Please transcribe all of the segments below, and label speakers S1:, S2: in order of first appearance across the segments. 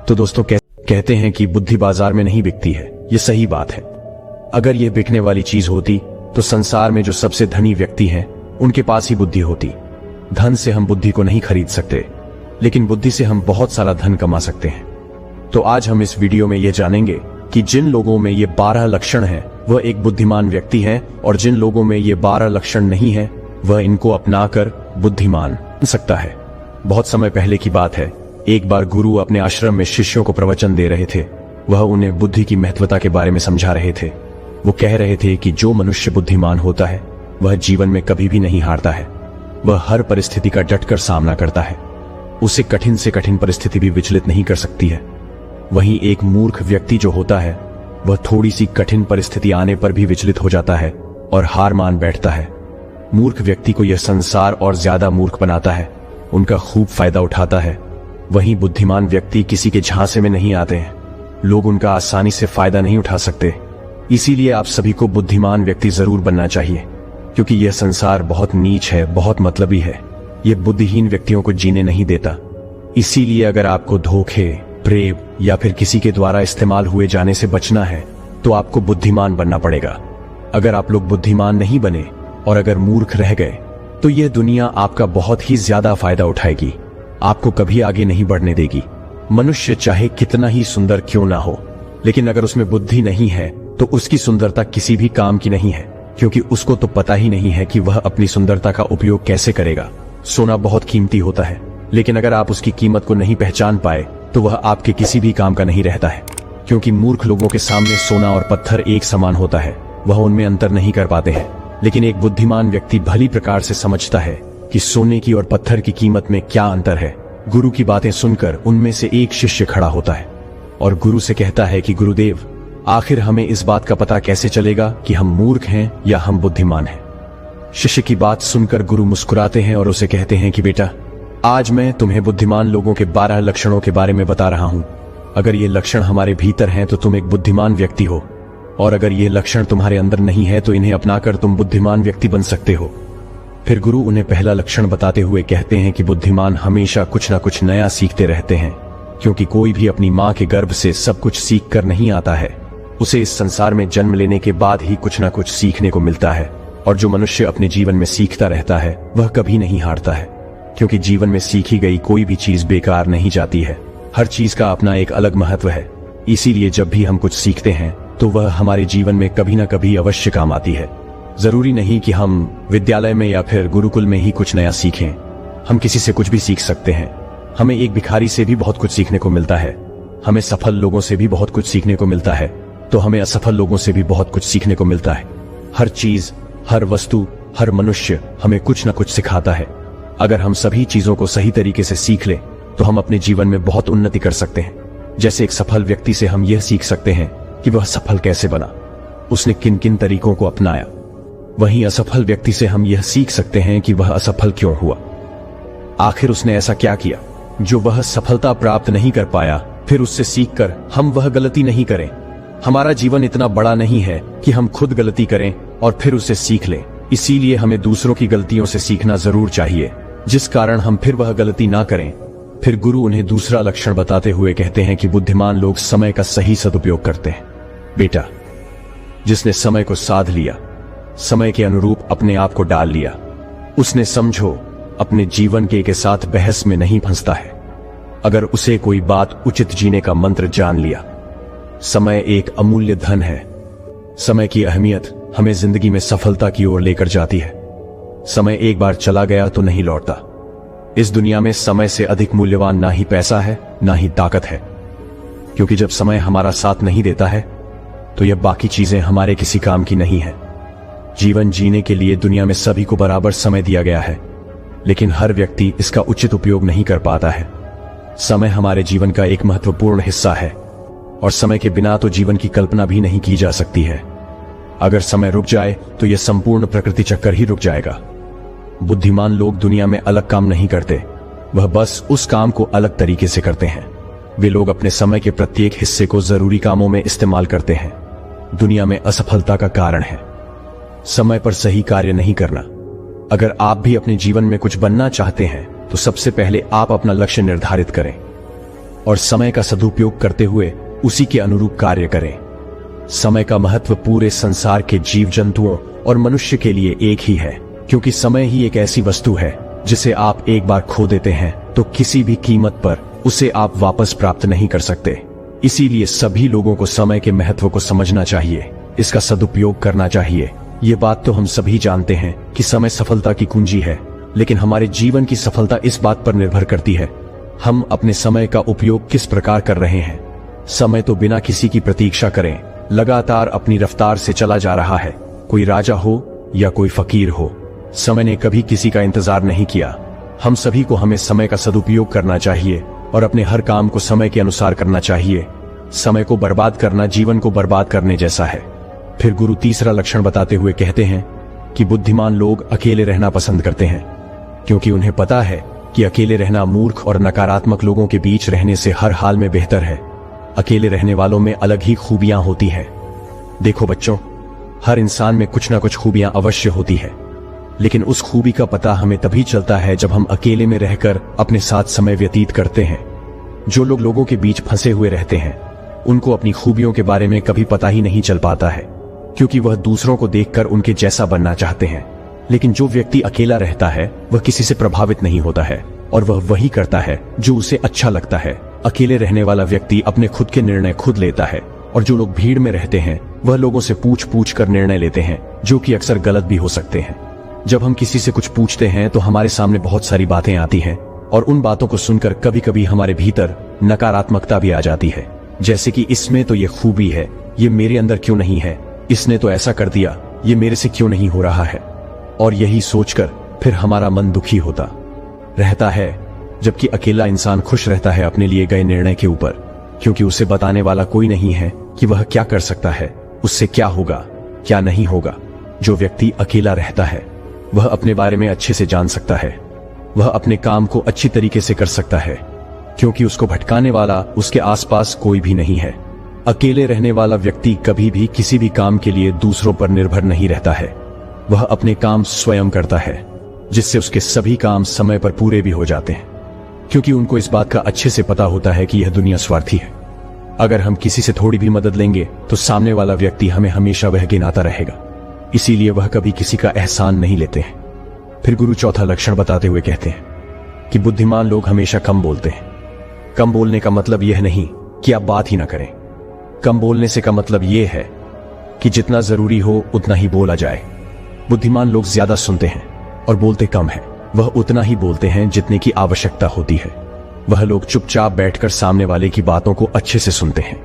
S1: तो दोस्तों कहते हैं कि बुद्धि बाजार में नहीं बिकती है। ये सही बात है। अगर ये बिकने वाली चीज होती तो संसार में जो सबसे धनी व्यक्ति हैं उनके पास ही बुद्धि होती। धन से हम बुद्धि को नहीं खरीद सकते, लेकिन बुद्धि से हम बहुत सारा धन कमा सकते हैं। तो आज हम इस वीडियो में ये जानेंगे कि जिन लोगों में ये 12 लक्षण हैं वह एक बुद्धिमान व्यक्ति हैं, और जिन लोगों में ये 12 लक्षण नहीं है वह इनको अपनाकर बुद्धिमान बन सकता है। बहुत समय पहले की बात है, एक बार गुरु अपने आश्रम में शिष्यों को प्रवचन दे रहे थे। वह उन्हें बुद्धि की महत्वता के बारे में समझा रहे थे। वो कह रहे थे कि जो मनुष्य बुद्धिमान होता है वह जीवन में कभी भी नहीं हारता है। वह हर परिस्थिति का डटकर सामना करता है। उसे कठिन से कठिन परिस्थिति भी विचलित नहीं कर सकती है। वहीं एक मूर्ख व्यक्ति जो होता है वह थोड़ी सी कठिन परिस्थिति आने पर भी विचलित हो जाता है और हार मान बैठता है। मूर्ख व्यक्ति को यह संसार और ज्यादा मूर्ख बनाता है, उनका खूब फायदा उठाता है। वहीं बुद्धिमान व्यक्ति किसी के झांसे में नहीं आते हैं। लोग उनका आसानी से फायदा नहीं उठा सकते। इसीलिए आप सभी को बुद्धिमान व्यक्ति जरूर बनना चाहिए, क्योंकि यह संसार बहुत नीच है, बहुत मतलबी है। यह बुद्धिहीन व्यक्तियों को जीने नहीं देता। इसीलिए अगर आपको धोखे, प्रेम या फिर किसी के द्वारा इस्तेमाल हुए जाने से बचना है तो आपको बुद्धिमान बनना पड़ेगा। अगर आप लोग बुद्धिमान नहीं बने और अगर मूर्ख रह गए तो यह दुनिया आपका बहुत ही ज्यादा फायदा उठाएगी, आपको कभी आगे नहीं बढ़ने देगी। मनुष्य चाहे कितना ही सुंदर क्यों ना हो, लेकिन अगर उसमें बुद्धि नहीं है तो उसकी सुंदरता किसी भी काम की नहीं है, क्योंकि उसको तो पता ही नहीं है कि वह अपनी सुंदरता का उपयोग कैसे करेगा। सोना बहुत कीमती होता है, लेकिन अगर आप उसकी कीमत को नहीं पहचान पाए तो वह आपके किसी भी काम का नहीं रहता है। क्योंकि मूर्ख लोगों के सामने सोना और पत्थर एक समान होता है, वह उनमें अंतर नहीं कर पाते हैं। लेकिन एक बुद्धिमान व्यक्ति भली प्रकार से समझता है कि सोने की और पत्थर की कीमत में क्या अंतर है। गुरु की बातें सुनकर उनमें से एक शिष्य खड़ा होता है और गुरु से कहता है कि गुरुदेव, आखिर हमें इस बात का पता कैसे चलेगा कि हम मूर्ख हैं या हम बुद्धिमान हैं। शिष्य की बात सुनकर गुरु मुस्कुराते हैं और उसे कहते हैं कि बेटा, आज मैं तुम्हें बुद्धिमान लोगों के 12 लक्षणों के बारे में बता रहा हूं। अगर ये लक्षण हमारे भीतर हैं तो तुम एक बुद्धिमान व्यक्ति हो, और अगर ये लक्षण तुम्हारे अंदर नहीं है तो इन्हें अपनाकर तुम बुद्धिमान व्यक्ति बन सकते हो। फिर गुरु उन्हें पहला लक्षण बताते हुए कहते हैं कि बुद्धिमान हमेशा कुछ ना कुछ नया सीखते रहते हैं, क्योंकि कोई भी अपनी माँ के गर्भ से सब कुछ सीख कर नहीं आता है। उसे इस संसार में जन्म लेने के बाद ही कुछ ना कुछ सीखने को मिलता है। और जो मनुष्य अपने जीवन में सीखता रहता है वह कभी नहीं हारता है, क्योंकि जीवन में सीखी गई कोई भी चीज बेकार नहीं जाती है। हर चीज का अपना एक अलग महत्व है। इसीलिए जब भी हम कुछ सीखते हैं तो वह हमारे जीवन में कभी ना कभी अवश्य काम आती है। जरूरी नहीं कि हम विद्यालय में या फिर गुरुकुल में ही कुछ नया सीखें। हम किसी से कुछ भी सीख सकते हैं। हमें एक भिखारी से भी बहुत कुछ सीखने को मिलता है। हमें सफल लोगों से भी बहुत कुछ सीखने को मिलता है, तो हमें असफल लोगों से भी बहुत कुछ सीखने को मिलता है। हर चीज, हर वस्तु, हर मनुष्य हमें कुछ न कुछ सिखाता है। अगर हम सभी चीजों को सही तरीके से सीख लें तो हम अपने जीवन में बहुत उन्नति कर सकते हैं। जैसे एक सफल व्यक्ति से हम यह सीख सकते हैं कि वह सफल कैसे बना, उसने किन किन तरीकों को अपनाया। वहीं असफल व्यक्ति से हम यह सीख सकते हैं कि वह असफल क्यों हुआ, आखिर उसने ऐसा क्या किया जो वह सफलता प्राप्त नहीं कर पाया। फिर उससे सीखकर हम वह गलती नहीं करें। हमारा जीवन इतना बड़ा नहीं है कि हम खुद गलती करें और फिर उसे सीख लें। इसीलिए हमें दूसरों की गलतियों से सीखना जरूर चाहिए, जिस कारण हम फिर वह गलती ना करें। फिर गुरु उन्हें दूसरा लक्षण बताते हुए कहते हैं कि बुद्धिमान लोग समय का सही सदुपयोग करते हैं। बेटा, जिसने समय को साध लिया, समय के अनुरूप अपने आप को डाल लिया, उसने समझो अपने जीवन के साथ बहस में नहीं फंसता है। अगर उसे कोई बात उचित जीने का मंत्र जान लिया। समय एक अमूल्य धन है। समय की अहमियत हमें जिंदगी में सफलता की ओर लेकर जाती है। समय एक बार चला गया तो नहीं लौटता। इस दुनिया में समय से अधिक मूल्यवान ना ही पैसा है ना ही ताकत है, क्योंकि जब समय हमारा साथ नहीं देता है तो यह बाकी चीजें हमारे किसी काम की नहीं है। जीवन जीने के लिए दुनिया में सभी को बराबर समय दिया गया है, लेकिन हर व्यक्ति इसका उचित उपयोग नहीं कर पाता है। समय हमारे जीवन का एक महत्वपूर्ण हिस्सा है, और समय के बिना तो जीवन की कल्पना भी नहीं की जा सकती है। अगर समय रुक जाए तो यह संपूर्ण प्रकृति चक्कर ही रुक जाएगा। बुद्धिमान लोग दुनिया में अलग काम नहीं करते, वह बस उस काम को अलग तरीके से करते हैं। वे लोग अपने समय के प्रत्येक हिस्से को जरूरी कामों में इस्तेमाल करते हैं। दुनिया में असफलता का कारण है समय पर सही कार्य नहीं करना। अगर आप भी अपने जीवन में कुछ बनना चाहते हैं तो सबसे पहले आप अपना लक्ष्य निर्धारित करें और समय का सदुपयोग करते हुए उसी के अनुरूप कार्य करें। समय का महत्व पूरे संसार के जीव जंतुओं और मनुष्य के लिए एक ही है, क्योंकि समय ही एक ऐसी वस्तु है जिसे आप एक बार खो देते हैं तो किसी भी कीमत पर उसे आप वापस प्राप्त नहीं कर सकते। इसीलिए सभी लोगों को समय के महत्व को समझना चाहिए, इसका सदुपयोग करना चाहिए। ये बात तो हम सभी जानते हैं कि समय सफलता की कुंजी है, लेकिन हमारे जीवन की सफलता इस बात पर निर्भर करती है हम अपने समय का उपयोग किस प्रकार कर रहे हैं। समय तो बिना किसी की प्रतीक्षा करें लगातार अपनी रफ्तार से चला जा रहा है। कोई राजा हो या कोई फकीर हो, समय ने कभी किसी का इंतजार नहीं किया। हम सभी को हमें समय का सदुपयोग करना चाहिए और अपने हर काम को समय के अनुसार करना चाहिए। समय को बर्बाद करना जीवन को बर्बाद करने जैसा है। फिर गुरु तीसरा लक्षण बताते हुए कहते हैं कि बुद्धिमान लोग अकेले रहना पसंद करते हैं, क्योंकि उन्हें पता है कि अकेले रहना मूर्ख और नकारात्मक लोगों के बीच रहने से हर हाल में बेहतर है। अकेले रहने वालों में अलग ही खूबियां होती हैं। देखो बच्चों, हर इंसान में कुछ ना कुछ खूबियां अवश्य होती है, लेकिन उस खूबी का पता हमें तभी चलता है जब हम अकेले में रहकर अपने साथ समय व्यतीत करते हैं। जो लोग लोगों के बीच फंसे हुए रहते हैं उनको अपनी खूबियों के बारे में कभी पता ही नहीं चल पाता है, क्योंकि वह दूसरों को देखकर उनके जैसा बनना चाहते हैं। लेकिन जो व्यक्ति अकेला रहता है वह किसी से प्रभावित नहीं होता है और वह वही करता है जो उसे अच्छा लगता है। अकेले रहने वाला व्यक्ति अपने खुद के निर्णय खुद लेता है, और जो लोग भीड़ में रहते हैं वह लोगों से पूछ पूछ कर निर्णय लेते हैं, जो कि अक्सर गलत भी हो सकते हैं। जब हम किसी से कुछ पूछते हैं तो हमारे सामने बहुत सारी बातें आती हैं, और उन बातों को सुनकर कभी कभी हमारे भीतर नकारात्मकता भी आ जाती है, जैसे कि इसमें तो ये खूबी है, ये मेरे अंदर क्यों नहीं है, इसने तो ऐसा कर दिया, ये मेरे से क्यों नहीं हो रहा है। और यही सोचकर फिर हमारा मन दुखी होता रहता है, जबकि अकेला इंसान खुश रहता है अपने लिए गए निर्णय के ऊपर, क्योंकि उसे बताने वाला कोई नहीं है कि वह क्या कर सकता है, उससे क्या होगा क्या नहीं होगा। जो व्यक्ति अकेला रहता है वह अपने बारे में अच्छे से जान सकता है, वह अपने काम को अच्छी तरीके से कर सकता है, क्योंकि उसको भटकाने वाला उसके आसपास कोई भी नहीं है। अकेले रहने वाला व्यक्ति कभी भी किसी भी काम के लिए दूसरों पर निर्भर नहीं रहता है, वह अपने काम स्वयं करता है, जिससे उसके सभी काम समय पर पूरे भी हो जाते हैं, क्योंकि उनको इस बात का अच्छे से पता होता है कि यह दुनिया स्वार्थी है। अगर हम किसी से थोड़ी भी मदद लेंगे तो सामने वाला व्यक्ति हमें हमेशा वह गिनाता रहेगा, इसीलिए वह कभी किसी का एहसान नहीं लेते हैं। फिर गुरु चौथा लक्षण बताते हुए कहते हैं कि बुद्धिमान लोग हमेशा कम बोलते हैं। कम बोलने का मतलब यह नहीं कि आप बात ही ना करें। कम बोलने से का मतलब यह है कि जितना जरूरी हो उतना ही बोला जाए। बुद्धिमान लोग ज्यादा सुनते हैं और बोलते कम है। वह उतना ही बोलते हैं जितने की आवश्यकता होती है। वह लोग चुपचाप बैठकर सामने वाले की बातों को अच्छे से सुनते हैं,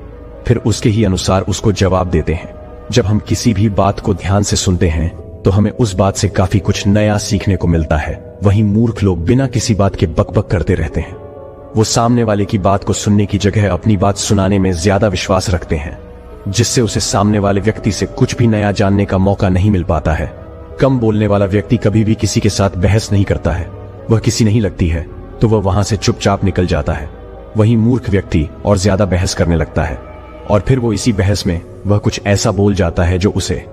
S1: फिर उसके ही अनुसार उसको जवाब देते हैं। जब हम किसी भी बात को ध्यान से सुनते हैं तो हमें उस बात से काफी कुछ नया सीखने को मिलता है। वहीं मूर्ख लोग बिना किसी बात के बकबक करते रहते हैं। वो सामने वाले की बात को सुनने की जगह अपनी बात सुनाने में ज्यादा विश्वास रखते हैं, जिससे उसे सामने वाले व्यक्ति से कुछ भी नया जानने का मौका नहीं मिल पाता है। कम बोलने वाला व्यक्ति कभी भी किसी के साथ बहस नहीं करता है। वह किसी नहीं लगती है तो वह वहां से चुपचाप निकल जाता है। वहीं मूर्ख व्यक्ति और ज्यादा बहस करने लगता है, और फिर वो इसी बहस में वह कुछ ऐसा बोल जाता है जो उसे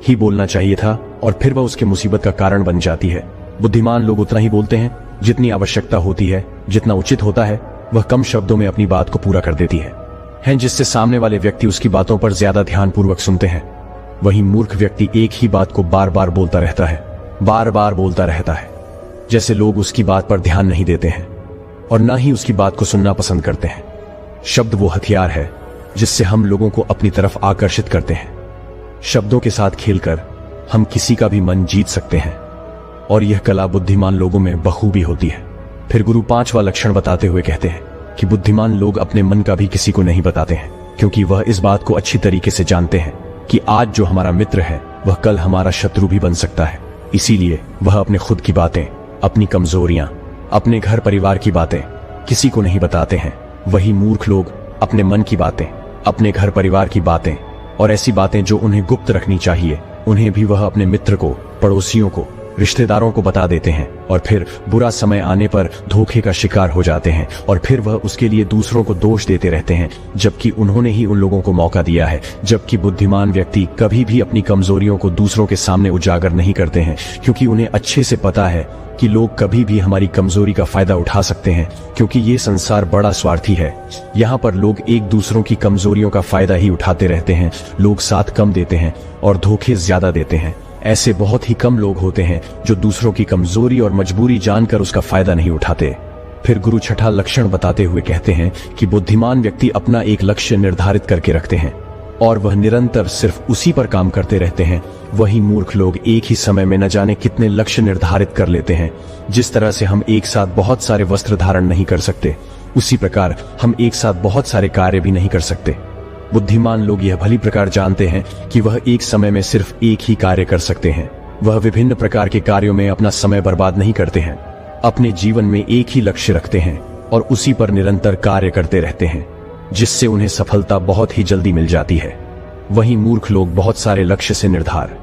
S1: ही बोलना चाहिए था, और फिर वह उसके मुसीबत का कारण बन जाती है। बुद्धिमान लोग उतना ही बोलते हैं जितनी आवश्यकता होती है, जितना उचित होता है। वह कम शब्दों में अपनी बात को पूरा कर देती है, जिससे सामने वाले व्यक्ति उसकी बातों पर ज्यादा ध्यानपूर्वक सुनते हैं। वहीं मूर्ख व्यक्ति एक ही बात को बार बार बोलता रहता है, बार बार बोलता रहता है, जैसे लोग उसकी बात पर ध्यान नहीं देते हैं और ना ही उसकी बात को सुनना पसंद करते हैं। शब्द वो हथियार है जिससे हम लोगों को अपनी तरफ आकर्षित करते हैं। शब्दों के साथ खेलकर हम किसी का भी मन जीत सकते हैं, और यह कला बुद्धिमान लोगों में बखूबी होती है। फिर गुरु पांचवा लक्षण बताते हुए कहते हैं कि बुद्धिमान लोग अपने मन का भी किसी को नहीं बताते हैं, क्योंकि वह इस बात को अच्छी तरीके से जानते हैं कि आज जो हमारा मित्र है वह कल हमारा शत्रु भी बन सकता है। इसीलिए वह अपने खुद की बातें, अपनी कमजोरियां, अपने घर परिवार की बातें किसी को नहीं बताते हैं। वही मूर्ख लोग अपने मन की बातें, अपने घर परिवार की बातें और ऐसी बातें जो उन्हें गुप्त रखनी चाहिए, उन्हें भी वह अपने मित्र को, पड़ोसियों को, रिश्तेदारों को बता देते हैं और फिर बुरा समय आने पर धोखे का शिकार हो जाते हैं और फिर वह उसके लिए दूसरों को दोष देते रहते हैं, जबकि उन्होंने ही उन लोगों को मौका दिया है। जबकि बुद्धिमान व्यक्ति कभी भी अपनी कमजोरियों को दूसरों के सामने उजागर नहीं करते हैं, क्योंकि उन्हें अच्छे से पता है कि लोग कभी भी हमारी कमजोरी का फायदा उठा सकते हैं, क्योंकि ये संसार बड़ा स्वार्थी है। यहाँ पर लोग एक दूसरों की कमजोरियों का फायदा ही उठाते रहते हैं। लोग साथ कम देते हैं और धोखे ज्यादा देते हैं। ऐसे बहुत ही कम लोग होते हैं जो दूसरों की कमजोरी और मजबूरी जानकर उसका फायदा नहीं उठाते। फिर गुरु छठा लक्षण बताते हुए कहते हैं कि बुद्धिमान व्यक्ति अपना एक लक्ष्य निर्धारित करके रखते हैं और वह निरंतर सिर्फ उसी पर काम करते रहते हैं। वही मूर्ख लोग एक ही समय में न जाने कितने लक्ष्य निर्धारित कर लेते हैं। जिस तरह से हम एक साथ बहुत सारे वस्त्र धारण नहीं कर सकते, उसी प्रकार हम एक साथ बहुत सारे कार्य भी नहीं कर सकते। बुद्धिमान लोग यह भली प्रकार जानते हैं कि वह एक समय में सिर्फ एक ही कार्य कर सकते हैं। वह विभिन्न प्रकार के कार्यों में अपना समय बर्बाद नहीं करते हैं। अपने जीवन में एक ही लक्ष्य रखते हैं और उसी पर निरंतर कार्य करते रहते हैं, जिससे उन्हें सफलता बहुत ही जल्दी मिल जाती है। वहीं मूर्ख लोग बहुत सारे लक्ष्य से निर्धार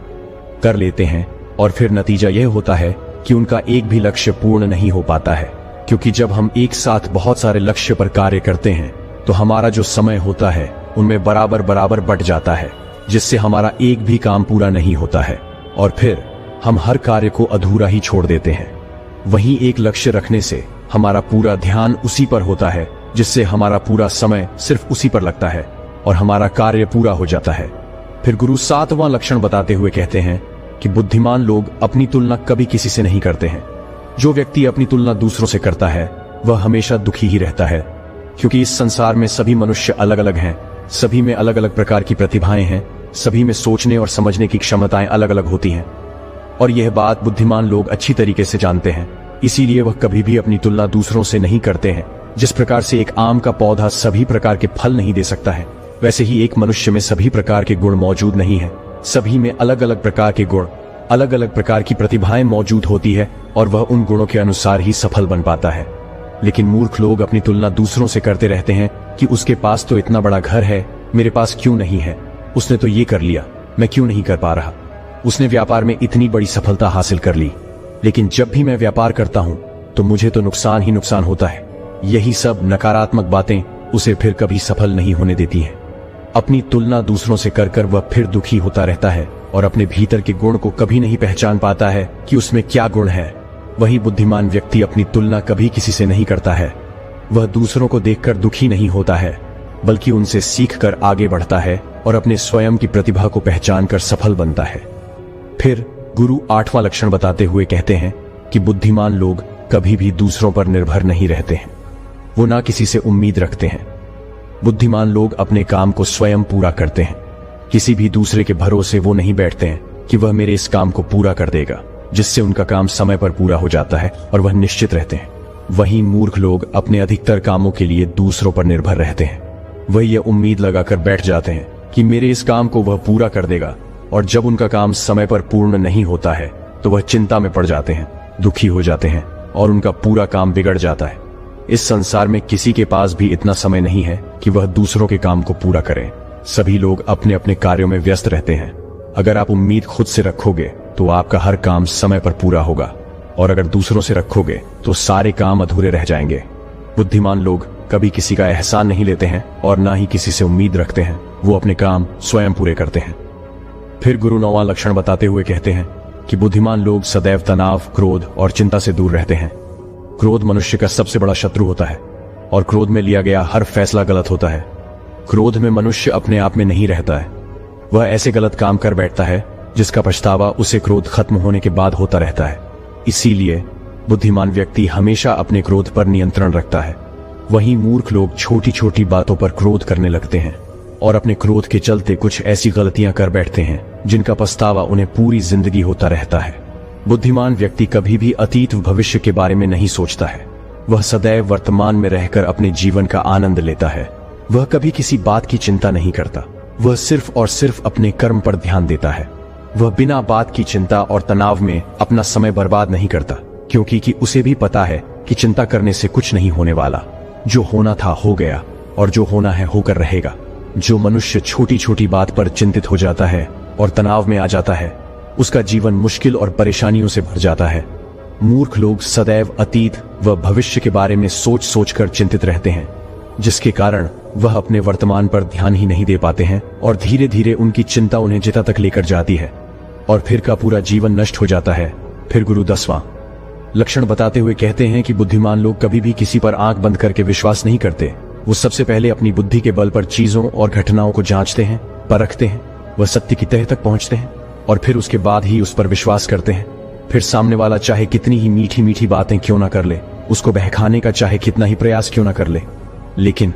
S1: कर लेते हैं और फिर नतीजा यह होता है कि उनका एक भी लक्ष्य पूर्ण नहीं हो पाता है, क्योंकि जब हम एक साथ बहुत सारे लक्ष्य पर कार्य करते हैं तो हमारा जो समय होता है उनमें बराबर बराबर बट जाता है, जिससे हमारा एक भी काम पूरा नहीं होता है और फिर हम हर कार्य को अधूरा ही छोड़ देते हैं। वहीं एक लक्ष्य रखने से हमारा पूरा ध्यान उसी पर होता है, जिससे हमारा पूरा समय सिर्फ उसी पर लगता है और हमारा कार्य पूरा हो जाता है। फिर गुरु सातवां लक्षण बताते हुए कहते हैं कि बुद्धिमान लोग अपनी तुलना कभी किसी से नहीं करते हैं। जो व्यक्ति अपनी तुलना दूसरों से करता है वह हमेशा दुखी ही रहता है, क्योंकि इस संसार में सभी मनुष्य अलग अलग हैं, सभी में अलग अलग प्रकार की प्रतिभाएं हैं, सभी में सोचने और समझने की क्षमताएं अलग अलग होती हैं और यह बात बुद्धिमान लोग अच्छी तरीके से जानते हैं। इसीलिए वह कभी भी अपनी तुलना दूसरों से नहीं करते हैं। जिस प्रकार से एक आम का पौधा सभी प्रकार के फल नहीं दे सकता है, वैसे ही एक मनुष्य में सभी प्रकार के गुण मौजूद नहीं है। सभी में अलग अलग प्रकार के गुण, अलग अलग प्रकार की प्रतिभाएं मौजूद होती है और वह उन गुणों के अनुसार ही सफल बन पाता है। लेकिन मूर्ख लोग अपनी तुलना दूसरों से करते रहते हैं कि उसके पास तो इतना बड़ा घर है, मेरे पास क्यों नहीं है, उसने तो ये कर लिया, मैं क्यों नहीं कर पा रहा, उसने व्यापार में इतनी बड़ी सफलता हासिल कर ली, लेकिन जब भी मैं व्यापार करता हूं तो मुझे तो नुकसान ही नुकसान होता है। यही सब नकारात्मक बातें उसे फिर कभी सफल नहीं होने देती हैं। अपनी तुलना दूसरों से कर कर वह फिर दुखी होता रहता है और अपने भीतर के गुण को कभी नहीं पहचान पाता है कि उसमें क्या गुण है। वही बुद्धिमान व्यक्ति अपनी तुलना कभी किसी से नहीं करता है। वह दूसरों को देखकर दुखी नहीं होता है, बल्कि उनसे सीखकर आगे बढ़ता है और अपने स्वयं की प्रतिभा को पहचान कर सफल बनता है। फिर गुरु आठवां लक्षण बताते हुए कहते हैं कि बुद्धिमान लोग कभी भी दूसरों पर निर्भर नहीं रहते हैं। वो ना किसी से उम्मीद रखते हैं। बुद्धिमान लोग अपने काम को स्वयं पूरा करते हैं। किसी भी दूसरे के भरोसे वो नहीं बैठते हैं कि वह मेरे इस काम को पूरा कर देगा, जिससे उनका काम समय पर पूरा हो जाता है और वह निश्चित रहते हैं। वहीं मूर्ख लोग अपने अधिकतर कामों के लिए दूसरों पर निर्भर रहते हैं। वह यह उम्मीद लगाकर बैठ जाते हैं कि मेरे इस काम को वह पूरा कर देगा, और जब उनका काम समय पर पूर्ण नहीं होता है तो वह चिंता में पड़ जाते हैं, दुखी हो जाते हैं और उनका पूरा काम बिगड़ जाता है। इस संसार में किसी के पास भी इतना समय नहीं है कि वह दूसरों के काम को पूरा करे। सभी लोग अपने अपने कार्यों में व्यस्त रहते हैं। अगर आप उम्मीद खुद से रखोगे तो आपका हर काम समय पर पूरा होगा, और अगर दूसरों से रखोगे तो सारे काम अधूरे रह जाएंगे। बुद्धिमान लोग कभी किसी का एहसान नहीं लेते हैं और ना ही किसी से उम्मीद रखते हैं। वो अपने काम स्वयं पूरे करते हैं। फिर गुरु नौवां लक्षण बताते हुए कहते हैं कि बुद्धिमान लोग सदैव तनाव, क्रोध और चिंता से दूर रहते हैं। क्रोध मनुष्य का सबसे बड़ा शत्रु होता है और क्रोध में लिया गया हर फैसला गलत होता है। क्रोध में मनुष्य अपने आप में नहीं रहता है। वह ऐसे गलत काम कर बैठता है जिसका पछतावा उसे क्रोध खत्म होने के बाद होता रहता है। इसीलिए बुद्धिमान व्यक्ति हमेशा अपने क्रोध पर नियंत्रण रखता है। वहीं मूर्ख लोग छोटी छोटी बातों पर क्रोध करने लगते हैं और अपने क्रोध के चलते कुछ ऐसी गलतियां कर बैठते हैं जिनका पछतावा उन्हें पूरी जिंदगी होता रहता है। बुद्धिमान व्यक्ति कभी भी अतीत व भविष्य के बारे में नहीं सोचता है। वह सदैव वर्तमान में रहकर अपने जीवन का आनंद लेता है। वह कभी किसी बात की चिंता नहीं करता। वह सिर्फ और सिर्फ अपने कर्म पर ध्यान देता है। वह बिना बात की चिंता और तनाव में अपना समय बर्बाद नहीं करता, क्योंकि उसे भी पता है कि चिंता करने से कुछ नहीं होने वाला। जो होना था हो गया और जो होना है होकर रहेगा। जो मनुष्य छोटी छोटी बात पर चिंतित हो जाता है और तनाव में आ जाता है, उसका जीवन मुश्किल और परेशानियों से भर जाता है। मूर्ख लोग सदैव अतीत व भविष्य के बारे में सोच सोचकर चिंतित रहते हैं, जिसके कारण वह अपने वर्तमान पर ध्यान ही नहीं दे पाते हैं और धीरे धीरे उनकी चिंता उन्हें जिता तक लेकर जाती है और फिर का पूरा जीवन नष्ट हो जाता है। फिर गुरु 10वां लक्षण बताते हुए कहते हैं कि बुद्धिमान लोग कभी भी किसी पर आंख बंद करके विश्वास नहीं करते। वो सबसे पहले अपनी बुद्धि के बल पर चीजों और घटनाओं को जांचते हैं, परखते हैं, वह सत्य की तह तक पहुंचते हैं और फिर उसके बाद ही उस पर विश्वास करते हैं। फिर सामने वाला चाहे कितनी ही मीठी मीठी बातें क्यों ना कर ले, उसको बहकाने का चाहे कितना ही प्रयास क्यों ना कर ले, लेकिन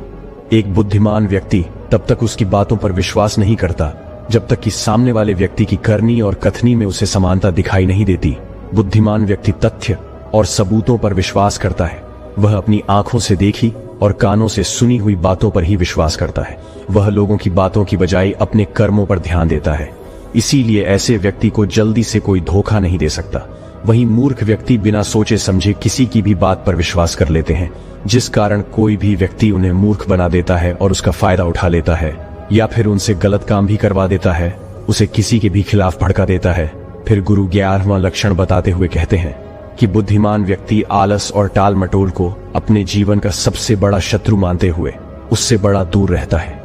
S1: एक बुद्धिमान व्यक्ति तब तक उसकी बातों पर विश्वास नहीं करता जब तक कि सामने वाले व्यक्ति की करनी और कथनी में उसे समानता दिखाई नहीं देती। बुद्धिमान व्यक्ति तथ्य और सबूतों पर विश्वास करता है। वह अपनी आंखों से देखी और कानों से सुनी हुई बातों पर ही विश्वास करता है। वह लोगों की बातों की बजाय अपने कर्मों पर ध्यान देता है। इसीलिए ऐसे व्यक्ति को जल्दी से कोई धोखा नहीं दे सकता। वहीं मूर्ख व्यक्ति बिना सोचे समझे किसी की भी बात पर विश्वास कर लेते हैं, जिस कारण कोई भी व्यक्ति उन्हें मूर्ख बना देता है और उसका फायदा उठा लेता है, या फिर उनसे गलत काम भी करवा देता है, उसे किसी के भी खिलाफ भड़का देता है। फिर गुरु 11वां लक्षण बताते हुए कहते हैं कि बुद्धिमान व्यक्ति आलस और टाल मटोल को अपने जीवन का सबसे बड़ा शत्रु मानते हुए उससे बड़ा दूर रहता है।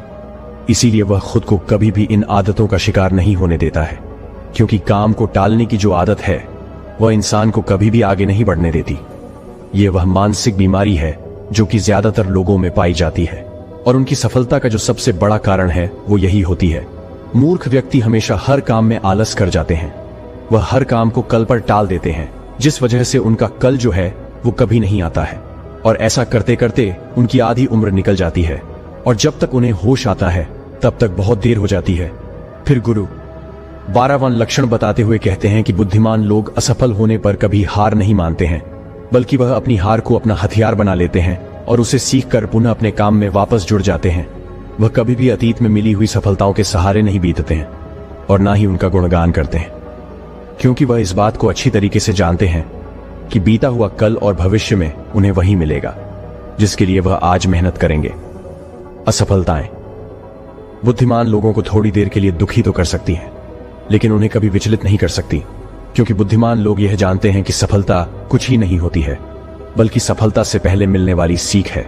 S1: इसीलिए वह खुद को कभी भी इन आदतों का शिकार नहीं होने देता है, क्योंकि काम को टालने की जो आदत है वह इंसान को कभी भी आगे नहीं बढ़ने देती। ये वह मानसिक बीमारी है जो कि ज्यादातर लोगों में पाई जाती है और उनकी सफलता का जो सबसे बड़ा कारण है वो यही होती है। मूर्ख व्यक्ति हमेशा हर काम में आलस कर जाते हैं। वह हर काम को कल पर टाल देते हैं, जिस वजह से उनका कल जो है वो कभी नहीं आता है और ऐसा करते करते उनकी आधी उम्र निकल जाती है और जब तक उन्हें होश आता है तब तक बहुत देर हो जाती है। फिर गुरु 12वां लक्षण बताते हुए कहते हैं कि बुद्धिमान लोग असफल होने पर कभी हार नहीं मानते हैं, बल्कि वह अपनी हार को अपना हथियार बना लेते हैं और उसे सीखकर पुनः अपने काम में वापस जुड़ जाते हैं। वह कभी भी अतीत में मिली हुई सफलताओं के सहारे नहीं बीतते हैं और ना ही उनका गुणगान करते हैं, क्योंकि वह इस बात को अच्छी तरीके से जानते हैं कि बीता हुआ कल और भविष्य में उन्हें वही मिलेगा जिसके लिए वह आज मेहनत करेंगे। असफलताएं बुद्धिमान लोगों को थोड़ी देर के लिए दुखी तो कर सकती हैं, लेकिन उन्हें कभी विचलित नहीं कर सकती, क्योंकि बुद्धिमान लोग यह जानते हैं कि सफलता कुछ ही नहीं होती है, बल्कि सफलता से पहले मिलने वाली सीख है,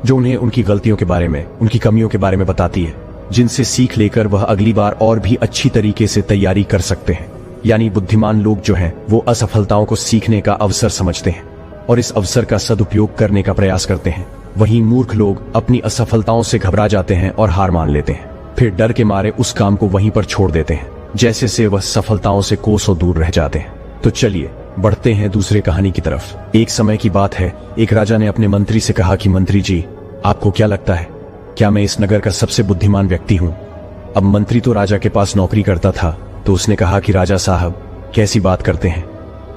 S1: जो उन्हें उनकी गलतियों के बारे में, उनकी कमियों के बारे में बताती है, जिनसे सीख लेकर वह अगली बार और भी अच्छी तरीके से तैयारी कर सकते हैं। यानी बुद्धिमान लोग जो हैं वो असफलताओं को सीखने का अवसर समझते हैं और इस अवसर का सदुपयोग करने का प्रयास करते हैं। वहीं मूर्ख लोग अपनी असफलताओं से घबरा जाते हैं और हार मान लेते हैं, फिर डर के मारे उस काम को वहीं पर छोड़ देते हैं, जैसे से वह सफलताओं से कोसों दूर रह जाते हैं। तो चलिए बढ़ते हैं दूसरे कहानी की तरफ। एक समय की बात है, एक राजा ने अपने मंत्री से कहा कि मंत्री जी, आपको क्या लगता है, क्या मैं इस नगर का सबसे बुद्धिमान व्यक्ति हूँ? अब मंत्री तो राजा के पास नौकरी करता था, तो उसने कहा कि राजा साहब, कैसी बात करते हैं,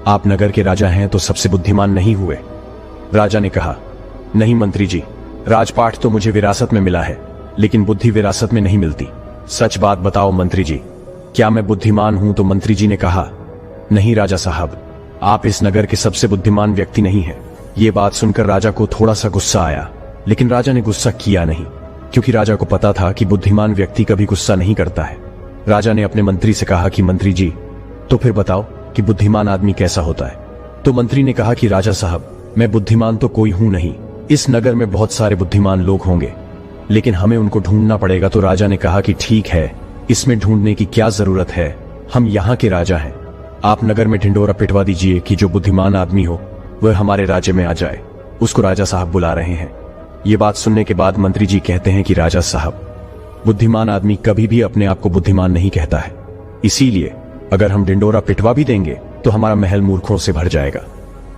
S1: आप नगर के राजा हैं तो सबसे बुद्धिमान नहीं हुए। राजा ने कहा, नहीं मंत्री जी, राजपाट तो मुझे विरासत में मिला है, लेकिन बुद्धि विरासत में नहीं मिलती। सच बात बताओ मंत्री जी, क्या मैं बुद्धिमान हूं? तो मंत्री जी ने कहा, नहीं राजा साहब, आप इस नगर के सबसे बुद्धिमान व्यक्ति नहीं हैं। ये बात सुनकर राजा को थोड़ा सा गुस्सा आया, लेकिन राजा ने गुस्सा किया नहीं, क्योंकि राजा को पता था कि बुद्धिमान व्यक्ति कभी गुस्सा नहीं करता है। राजा ने अपने मंत्री से कहा कि मंत्री जी, तो फिर बताओ कि बुद्धिमान आदमी कैसा होता है? तो मंत्री ने कहा कि राजा साहब, मैं बुद्धिमान तो कोई हूं नहीं, इस नगर में बहुत सारे बुद्धिमान लोग होंगे, लेकिन हमें उनको ढूंढना पड़ेगा। तो राजा ने कहा कि ठीक है, इसमें ढूंढने की क्या जरूरत है, हम यहाँ के राजा हैं, आप नगर में ढिंडोरा पिटवा दीजिए कि जो बुद्धिमान आदमी हो वह हमारे राज्य में आ जाए, उसको राजा साहब बुला रहे हैं। ये बात सुनने के बाद मंत्री जी कहते हैं कि राजा साहब, बुद्धिमान आदमी कभी भी अपने आप को बुद्धिमान नहीं कहता है, इसीलिए अगर हम ढिंडोरा पिटवा भी देंगे तो हमारा महल मूर्खों से भर जाएगा,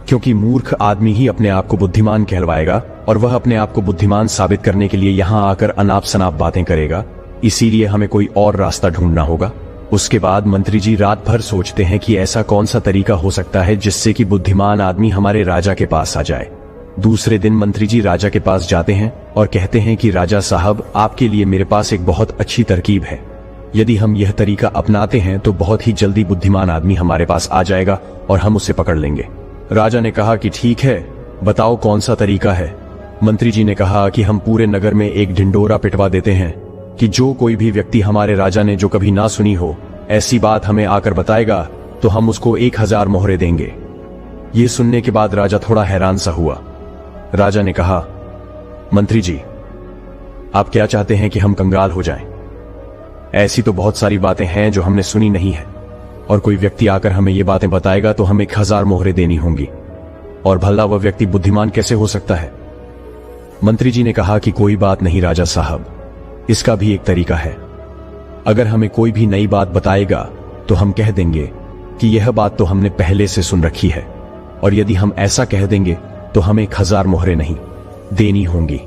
S1: क्योंकि मूर्ख आदमी ही अपने आप को बुद्धिमान कहलवाएगा और वह अपने आप को बुद्धिमान साबित करने के लिए यहाँ आकर अनाप शनाप बातें करेगा। इसीलिए हमें कोई और रास्ता ढूंढना होगा। उसके बाद मंत्री जी रात भर सोचते हैं कि ऐसा कौन सा तरीका हो सकता है जिससे कि बुद्धिमान आदमी हमारे राजा के पास आ जाए। दूसरे दिन मंत्री जी राजा के पास जाते हैं और कहते हैं कि राजा साहब, आपके लिए मेरे पास एक बहुत अच्छी तरकीब है। यदि हम यह तरीका अपनाते हैं तो बहुत ही जल्दी बुद्धिमान आदमी हमारे पास आ जाएगा और हम उसे पकड़ लेंगे। राजा ने कहा कि ठीक है, बताओ कौन सा तरीका है। मंत्री जी ने कहा कि हम पूरे नगर में एक ढिंडोरा पिटवा देते हैं कि जो कोई भी व्यक्ति हमारे राजा ने जो कभी ना सुनी हो ऐसी बात हमें आकर बताएगा तो हम उसको 1000 मोहरे देंगे। ये सुनने के बाद राजा थोड़ा हैरान सा हुआ। राजा ने कहा, मंत्री जी, आप क्या चाहते हैं कि हम कंगाल हो जाएं? ऐसी तो बहुत सारी बातें हैं जो हमने सुनी नहीं है, और कोई व्यक्ति आकर हमें ये बातें बताएगा तो हमें 1000 मोहरे देनी होंगी, और भला वह व्यक्ति बुद्धिमान कैसे हो सकता है? मंत्री जी ने कहा कि कोई बात नहीं राजा साहब, इसका भी एक तरीका है। अगर हमें कोई भी नई बात बताएगा तो हम कह देंगे कि यह बात तो हमने पहले से सुन रखी है, और यदि हम ऐसा कह देंगे तो हमें 1000 मोहरे नहीं देनी होंगी।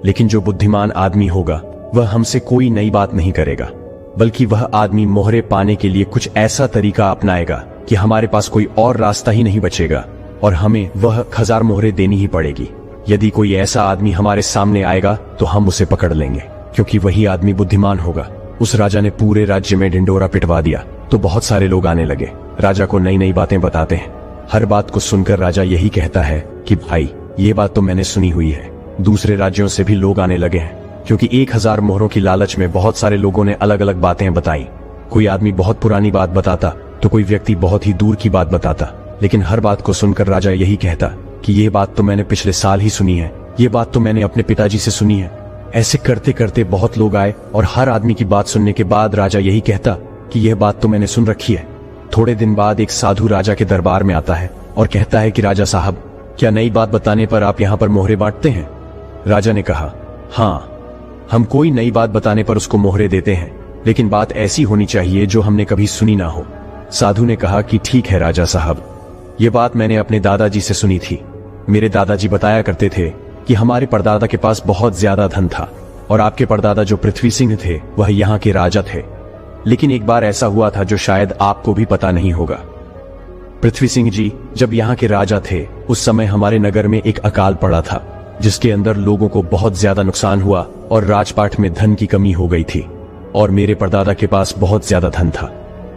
S1: लेकिन जो बुद्धिमान आदमी होगा वह हमसे कोई नई बात नहीं करेगा, बल्कि वह आदमी मोहरे पाने के लिए कुछ ऐसा तरीका अपनाएगा कि हमारे पास कोई और रास्ता ही नहीं बचेगा और हमें वह 1000 मोहरे देनी ही पड़ेगी। यदि कोई ऐसा आदमी हमारे सामने आएगा तो हम उसे पकड़ लेंगे, क्योंकि वही आदमी बुद्धिमान होगा। उस राजा ने पूरे राज्य में ढिंडोरा पिटवा दिया तो बहुत सारे लोग आने लगे, राजा को नई नई बातें बताते हैं। हर बात को सुनकर राजा यही कहता है कि भाई, ये बात तो मैंने सुनी हुई है। दूसरे राज्यों से भी लोग आने लगे हैं, क्योंकि 1000 मोहरों की लालच में बहुत सारे लोगों ने अलग अलग बातें बताई। कोई आदमी बहुत पुरानी बात बताता तो कोई व्यक्ति बहुत ही दूर की बात बताता, लेकिन हर बात को सुनकर राजा यही कहता कि ये बात तो मैंने पिछले साल ही सुनी है, ये बात तो मैंने अपने पिताजी से सुनी है। ऐसे करते करते बहुत लोग आए और हर आदमी की बात सुनने के बाद राजा यही कहता कि यह बात तो मैंने सुन रखी है। थोड़े दिन बाद एक साधु राजा के दरबार में आता है और कहता है कि राजा साहब, क्या नई बात बताने पर आप यहाँ पर मोहरे बांटते हैं? राजा ने कहा, हाँ, हम कोई नई बात बताने पर उसको मोहरे देते हैं, लेकिन बात ऐसी होनी चाहिए जो हमने कभी सुनी ना हो। साधु ने कहा कि ठीक है राजा साहब, ये बात मैंने अपने दादाजी से सुनी थी। मेरे दादाजी बताया करते थे कि हमारे परदादा के पास बहुत ज्यादा धन था, और आपके परदादा जो पृथ्वी सिंह थे वह यहाँ के राजा थे। लेकिन एक बार ऐसा हुआ था जो शायद आपको भी पता नहीं होगा। पृथ्वी सिंह जी जब यहाँ के राजा थे उस समय हमारे नगर में एक अकाल पड़ा था, जिसके अंदर लोगों को बहुत ज्यादा नुकसान हुआ और राजपाट में धन की कमी हो गई थी। और मेरे परदादा के पास बहुत ज्यादा धन था,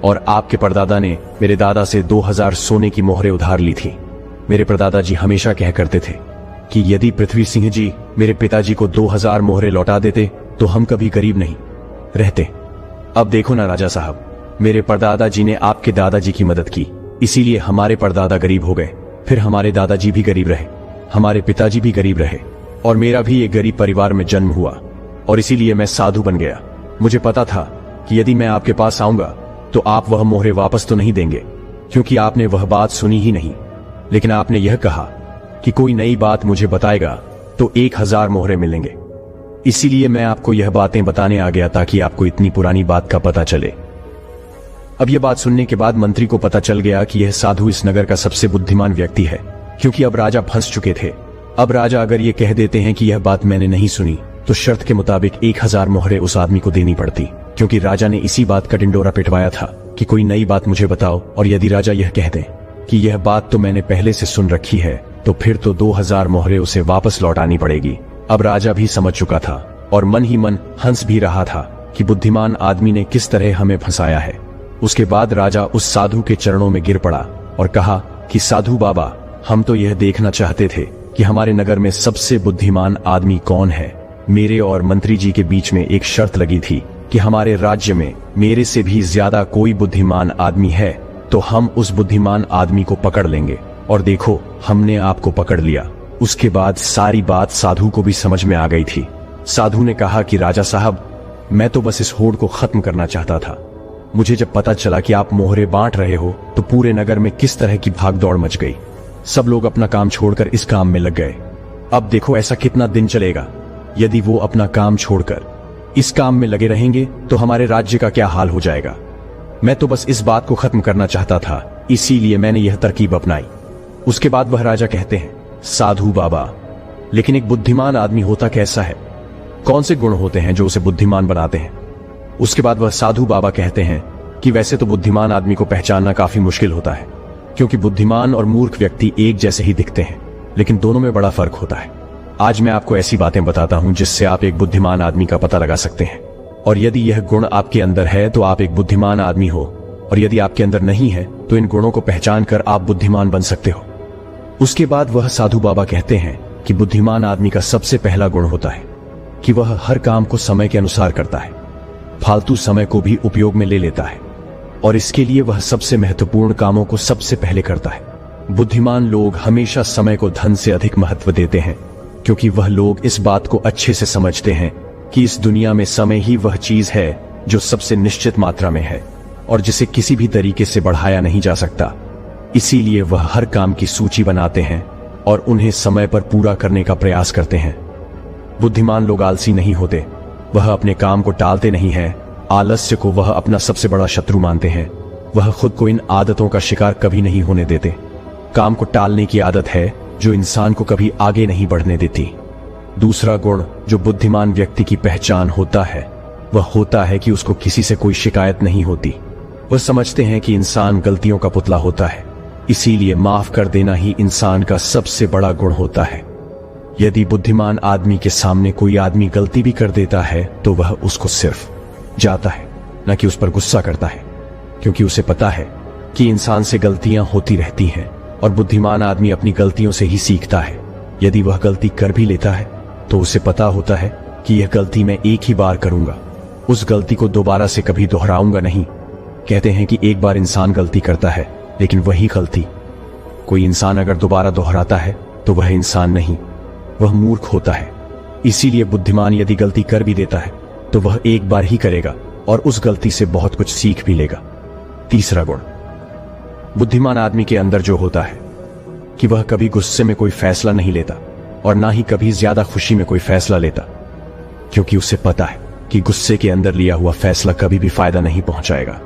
S1: और आपके परदादा ने मेरे दादा से 2000 सोने की मोहरें उधार ली थी। मेरे परदादा जी हमेशा कह करते थे कि यदि पृथ्वी सिंह जी मेरे पिताजी को 2000 मोहरें लौटा देते तो हम कभी गरीब नहीं रहते। अब देखो ना राजा साहब, मेरे परदादा जी ने आपके दादाजी की मदद की, इसीलिए हमारे परदादा गरीब हो गए। फिर हमारे दादाजी भी गरीब रहे, हमारे पिताजी भी गरीब रहे, और मेरा भी एक गरीब परिवार में जन्म हुआ, और इसीलिए मैं साधु बन गया। मुझे पता था कि यदि मैं आपके पास आऊंगा तो आप वह मोहरे वापस तो नहीं देंगे, क्योंकि आपने वह बात सुनी ही नहीं। लेकिन आपने यह कहा कि कोई नई बात मुझे बताएगा तो 1000 मोहरे मिलेंगे। इसीलिए मैं आपको यह बातें बताने आ गया ताकि आपको इतनी पुरानी बात का पता चले। अब यह बात सुनने के बाद मंत्री को पता चल गया कि यह साधु इस नगर का सबसे बुद्धिमान व्यक्ति है, क्योंकि अब राजा फंस चुके थे। अब राजा अगर ये कह देते हैं कि यह बात मैंने नहीं सुनी तो शर्त के मुताबिक 1000 मोहरे उस आदमी को देनी पड़ती, क्योंकि राजा ने इसी बात का ढिंडोरा पिटवाया था कि कोई नई बात मुझे बताओ। और यदि राजा यह कह दे कि यह बात तो मैंने पहले से सुन रखी है तो फिर तो 2000 मोहरे उसे वापस लौटानी पड़ेगी। अब राजा भी समझ चुका था और मन ही मन हंस भी रहा था कि बुद्धिमान आदमी ने किस तरह हमें फंसाया है। उसके बाद राजा उस साधु के चरणों में गिर पड़ा और कहा कि साधु बाबा, हम तो यह देखना चाहते थे कि हमारे नगर में सबसे बुद्धिमान आदमी कौन है। मेरे और मंत्री जी के बीच में एक शर्त लगी थी कि हमारे राज्य में मेरे से भी ज्यादा कोई बुद्धिमान आदमी है तो हम उस बुद्धिमान आदमी को पकड़ लेंगे, और देखो हमने आपको पकड़ लिया। उसके बाद सारी बात साधु को भी समझ में आ गई थी। साधु ने कहा कि राजा साहब, मैं तो बस इस होड़ को खत्म करना चाहता था। मुझे जब पता चला कि आप मोहरे बांट रहे हो तो पूरे नगर में किस तरह की भागदौड़ मच गई। सब लोग अपना काम छोड़कर इस काम में लग गए। अब देखो ऐसा कितना दिन चलेगा। यदि वो अपना काम छोड़कर इस काम में लगे रहेंगे तो हमारे राज्य का क्या हाल हो जाएगा। मैं तो बस इस बात को खत्म करना चाहता था, इसीलिए मैंने यह तरकीब अपनाई। उसके बाद वह राजा कहते हैं, साधु बाबा, लेकिन एक बुद्धिमान आदमी होता कैसा है? कौन से गुण होते हैं जो उसे बुद्धिमान बनाते हैं? उसके बाद वह साधु बाबा कहते हैं कि वैसे तो बुद्धिमान आदमी को पहचानना काफी मुश्किल होता है, क्योंकि बुद्धिमान और मूर्ख व्यक्ति एक जैसे ही दिखते हैं, लेकिन दोनों में बड़ा फर्क होता है। आज मैं आपको ऐसी बातें बताता हूं जिससे आप एक बुद्धिमान आदमी का पता लगा सकते हैं, और यदि यह गुण आपके अंदर है तो आप एक बुद्धिमान आदमी हो, और यदि आपके अंदर नहीं है तो इन गुणों को पहचान कर आप बुद्धिमान बन सकते हो। उसके बाद वह साधु बाबा कहते हैं कि बुद्धिमान आदमी का सबसे पहला गुण होता है कि वह हर काम को समय के अनुसार करता है, फालतू समय को भी उपयोग में ले लेता है। और इसके लिए वह सबसे महत्वपूर्ण कामों को सबसे पहले करता है। बुद्धिमान लोग हमेशा समय को धन से अधिक महत्व देते हैं, क्योंकि वह लोग इस बात को अच्छे से समझते हैं कि इस दुनिया में समय ही वह चीज है जो सबसे निश्चित मात्रा में है और जिसे किसी भी तरीके से बढ़ाया नहीं जा सकता। इसीलिए वह हर काम की सूची बनाते हैं और उन्हें समय पर पूरा करने का प्रयास करते हैं। बुद्धिमान लोग आलसी नहीं होते, वह अपने काम को टालते नहीं हैं। आलस्य को वह अपना सबसे बड़ा शत्रु मानते हैं। वह खुद को इन आदतों का शिकार कभी नहीं होने देते। काम को टालने की आदत है जो इंसान को कभी आगे नहीं बढ़ने देती। दूसरा गुण जो बुद्धिमान व्यक्ति की पहचान होता है वह होता है कि उसको किसी से कोई शिकायत नहीं होती। वह समझते हैं कि इंसान गलतियों का पुतला होता है, इसीलिए माफ कर देना ही इंसान का सबसे बड़ा गुण होता है। यदि बुद्धिमान आदमी के सामने कोई आदमी गलती भी कर देता है तो वह उसको सिर्फ जाता है, न कि उस पर गुस्सा करता है, क्योंकि उसे पता है कि इंसान से गलतियां होती रहती हैं और बुद्धिमान आदमी अपनी गलतियों से ही सीखता है। यदि वह गलती कर भी लेता है तो उसे पता होता है कि यह गलती मैं एक ही बार करूंगा, उस गलती को दोबारा से कभी दोहराऊंगा नहीं। कहते हैं कि एक बार इंसान गलती करता है, लेकिन वही गलती कोई इंसान अगर दोबारा दोहराता है तो वह इंसान नहीं, वह मूर्ख होता है। इसीलिए बुद्धिमान यदि गलती कर भी देता है तो वह एक बार ही करेगा और उस गलती से बहुत कुछ सीख भी लेगा। तीसरा गुण बुद्धिमान आदमी के अंदर जो होता है कि वह कभी गुस्से में कोई फैसला नहीं लेता और ना ही कभी ज्यादा खुशी में कोई फैसला लेता, क्योंकि उसे पता है कि गुस्से के अंदर लिया हुआ फैसला कभी भी फायदा नहीं पहुंचाएगा,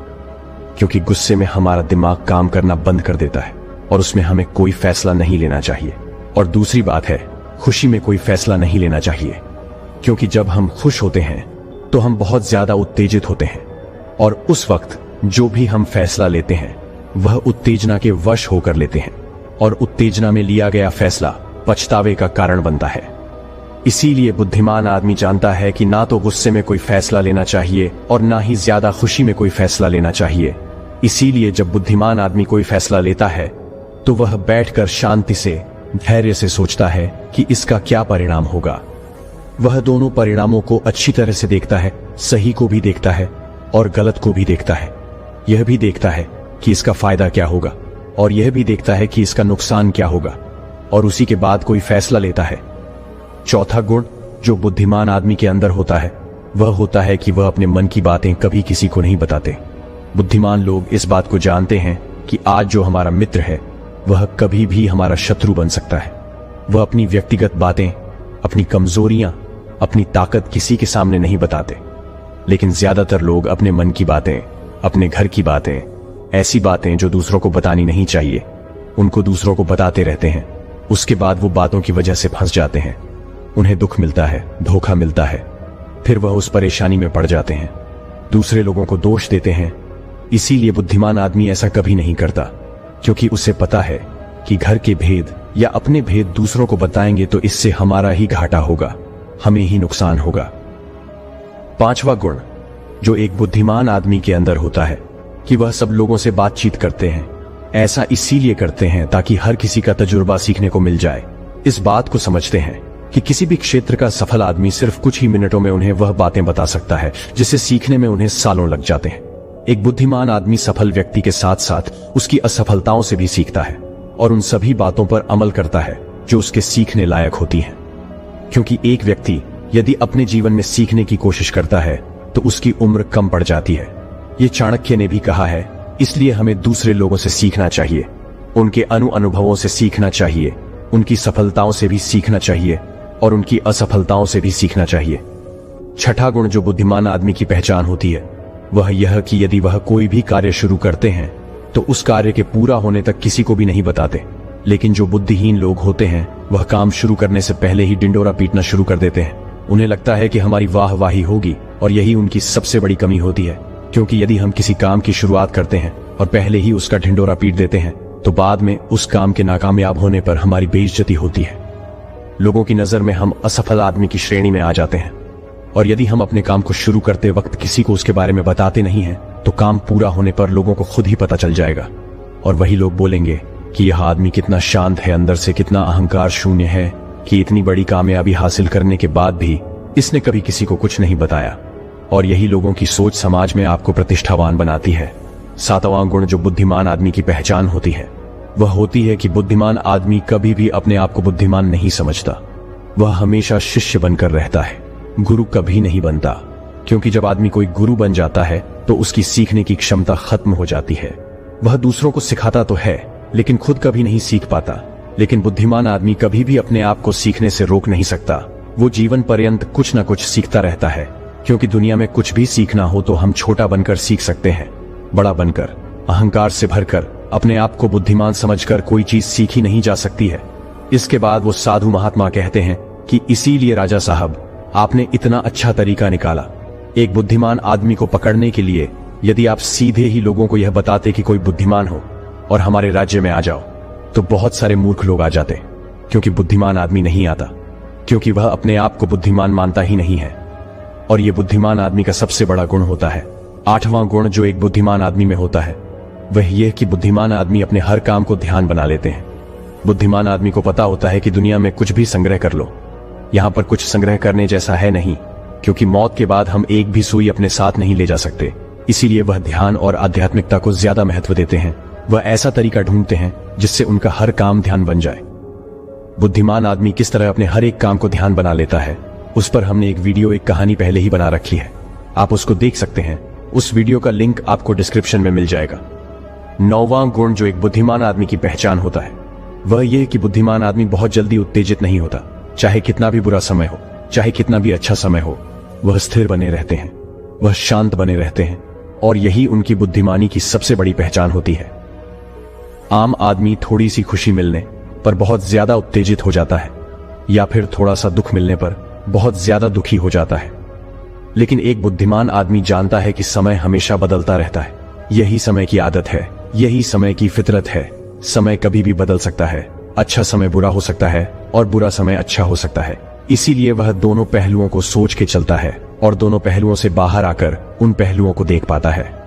S1: क्योंकि गुस्से में हमारा दिमाग काम करना बंद कर देता है और उसमें हमें कोई फैसला नहीं लेना चाहिए। और दूसरी बात है, खुशी में कोई फैसला नहीं लेना चाहिए, क्योंकि जब हम खुश होते हैं तो हम बहुत ज्यादा उत्तेजित होते हैं और उस वक्त जो भी हम फैसला लेते हैं वह उत्तेजना के वश होकर लेते हैं और उत्तेजना में लिया गया फैसला पछतावे का कारण बनता है। इसीलिए बुद्धिमान आदमी जानता है कि ना तो गुस्से में कोई फैसला लेना चाहिए और ना ही ज्यादा खुशी में कोई फैसला लेना चाहिए। इसीलिए जब बुद्धिमान आदमी कोई फैसला लेता है तो वह बैठकर शांति से, धैर्य से सोचता है कि इसका क्या परिणाम होगा। वह दोनों परिणामों को अच्छी तरह से देखता है, सही को भी देखता है और गलत को भी देखता है। यह भी देखता है कि इसका फायदा क्या होगा और यह भी देखता है कि इसका नुकसान क्या होगा और उसी के बाद कोई फैसला लेता है। चौथा गुण जो बुद्धिमान आदमी के अंदर होता है वह होता है कि वह अपने मन की बातें कभी किसी को नहीं बताते। बुद्धिमान लोग इस बात को जानते हैं कि आज जो हमारा मित्र है वह कभी भी हमारा शत्रु बन सकता है। वह अपनी व्यक्तिगत बातें, अपनी कमजोरियां, अपनी ताकत किसी के सामने नहीं बताते, लेकिन ज्यादातर लोग अपने मन की बातें, अपने घर की बातें, ऐसी बातें जो दूसरों को बतानी नहीं चाहिए, उनको दूसरों को बताते रहते हैं। उसके बाद वो बातों की वजह से फंस जाते हैं, उन्हें दुख मिलता है, धोखा मिलता है, फिर वह उस परेशानी में पड़ जाते हैं, दूसरे लोगों को दोष देते हैं। इसीलिए बुद्धिमान आदमी ऐसा कभी नहीं करता, क्योंकि उसे पता है कि घर के भेद या अपने भेद दूसरों को बताएंगे तो इससे हमारा ही घाटा होगा, हमें ही नुकसान होगा। पांचवा गुण जो एक बुद्धिमान आदमी के अंदर होता है कि वह सब लोगों से बातचीत करते हैं। ऐसा इसीलिए करते हैं ताकि हर किसी का तजुर्बा सीखने को मिल जाए। इस बात को समझते हैं कि किसी भी क्षेत्र का सफल आदमी सिर्फ कुछ ही मिनटों में उन्हें वह बातें बता सकता है जिसे सीखने में उन्हें सालों लग जाते हैं। एक बुद्धिमान आदमी सफल व्यक्ति के साथ साथ उसकी असफलताओं से भी सीखता है और उन सभी बातों पर अमल करता है जो उसके सीखने लायक होती हैं। क्योंकि एक व्यक्ति यदि अपने जीवन में सीखने की कोशिश करता है तो उसकी उम्र कम पड़ जाती है। ये चाणक्य ने भी कहा है। इसलिए हमें दूसरे लोगों से सीखना चाहिए, उनके अनुभवों से सीखना चाहिए, उनकी सफलताओं से भी सीखना चाहिए और उनकी असफलताओं से भी सीखना चाहिए। छठा गुण जो बुद्धिमान आदमी की पहचान होती है वह यह कि यदि वह कोई भी कार्य शुरू करते हैं तो उस कार्य के पूरा होने तक किसी को भी नहीं बताते। लेकिन जो बुद्धिहीन लोग होते हैं वह काम शुरू करने से पहले ही डिंडोरा पीटना शुरू कर देते हैं। उन्हें लगता है कि हमारी वाहवाही होगी और यही उनकी सबसे बड़ी कमी होती है, क्योंकि यदि हम किसी काम की शुरुआत करते हैं और पहले ही उसका ढिंडोरा पीट देते हैं तो बाद में उस काम के नाकामयाब होने पर हमारी बेइज्जती होती है। लोगों की नजर में हम असफल आदमी की श्रेणी में आ जाते हैं और यदि हम अपने काम को शुरू करते वक्त किसी को उसके बारे में बताते नहीं हैं तो काम पूरा होने पर लोगों को खुद ही पता चल जाएगा और वही लोग बोलेंगे कि यह आदमी कितना शांत है, अंदर से कितना अहंकार शून्य है कि इतनी बड़ी कामयाबी हासिल करने के बाद भी इसने कभी किसी को कुछ नहीं बताया। और यही लोगों की सोच समाज में आपको प्रतिष्ठावान बनाती है। सातवां गुण जो बुद्धिमान आदमी की पहचान होती है वह होती है कि बुद्धिमान आदमी कभी भी अपने आप को बुद्धिमान नहीं समझता। वह हमेशा शिष्य बनकर रहता है, गुरु कभी नहीं बनता। क्योंकि जब आदमी कोई गुरु बन जाता है तो उसकी सीखने की क्षमता खत्म हो जाती है। वह दूसरों को सिखाता तो है लेकिन खुद कभी नहीं सीख पाता। लेकिन बुद्धिमान आदमी कभी भी अपने आप को सीखने से रोक नहीं सकता। वो जीवन पर्यंत कुछ न कुछ सीखता रहता है। क्योंकि दुनिया में कुछ भी सीखना हो तो हम छोटा बनकर सीख सकते हैं। बड़ा बनकर, अहंकार से भरकर, अपने आप को बुद्धिमान समझकर कोई चीज सीखी नहीं जा सकती है। इसके बाद वो साधु महात्मा कहते हैं कि इसीलिए राजा साहब आपने इतना अच्छा तरीका निकाला। एक बुद्धिमान आदमी को पकड़ने के लिए यदि आप सीधे ही लोगों को यह बताते कि कोई बुद्धिमान हो और हमारे राज्य में आ जाओ तो बहुत सारे मूर्ख लोग आ जाते। क्योंकि बुद्धिमान आदमी नहीं आता, क्योंकि वह अपने आप को बुद्धिमान मानता ही नहीं है। और यह बुद्धिमान आदमी का सबसे बड़ा गुण होता है। आठवां गुण जो एक बुद्धिमान आदमी में होता है वह यह कि बुद्धिमान आदमी अपने हर काम को ध्यान बना लेते हैं। बुद्धिमान आदमी को पता होता है कि दुनिया में कुछ भी संग्रह कर लो, यहां पर कुछ संग्रह करने जैसा है नहीं। क्योंकि मौत के बाद हम एक भी सुई अपने साथ नहीं ले जा सकते। इसीलिए वह ध्यान और आध्यात्मिकता को ज्यादा महत्व देते हैं। वह ऐसा तरीका ढूंढते हैं जिससे उनका हर काम ध्यान बन जाए। बुद्धिमान आदमी किस तरह अपने हर एक काम को ध्यान बना लेता है उस पर हमने एक वीडियो, एक कहानी पहले ही बना रखी है, आप उसको देख सकते हैं। उस वीडियो का लिंक आपको डिस्क्रिप्शन में मिल जाएगा। नौवां गुण जो एक बुद्धिमान आदमी की पहचान होता है वह यह कि बुद्धिमान आदमी बहुत जल्दी उत्तेजित नहीं होता। चाहे कितना भी बुरा समय हो, चाहे कितना भी अच्छा समय हो, वह स्थिर बने रहते हैं, वह शांत बने रहते हैं। और यही उनकी बुद्धिमानी की सबसे बड़ी पहचान होती है। आम आदमी थोड़ी सी खुशी मिलने पर बहुत ज्यादा उत्तेजित हो जाता है, या फिर थोड़ा सा दुख मिलने पर बहुत ज्यादा दुखी हो जाता है। लेकिन एक बुद्धिमान आदमी जानता है कि समय हमेशा बदलता रहता है। यही समय की आदत है, यही समय की फितरत है। समय कभी भी बदल सकता है। अच्छा समय बुरा हो सकता है और बुरा समय अच्छा हो सकता है। इसीलिए वह दोनों पहलुओं को सोच के चलता है और दोनों पहलुओं से बाहर आकर उन पहलुओं को देख पाता है।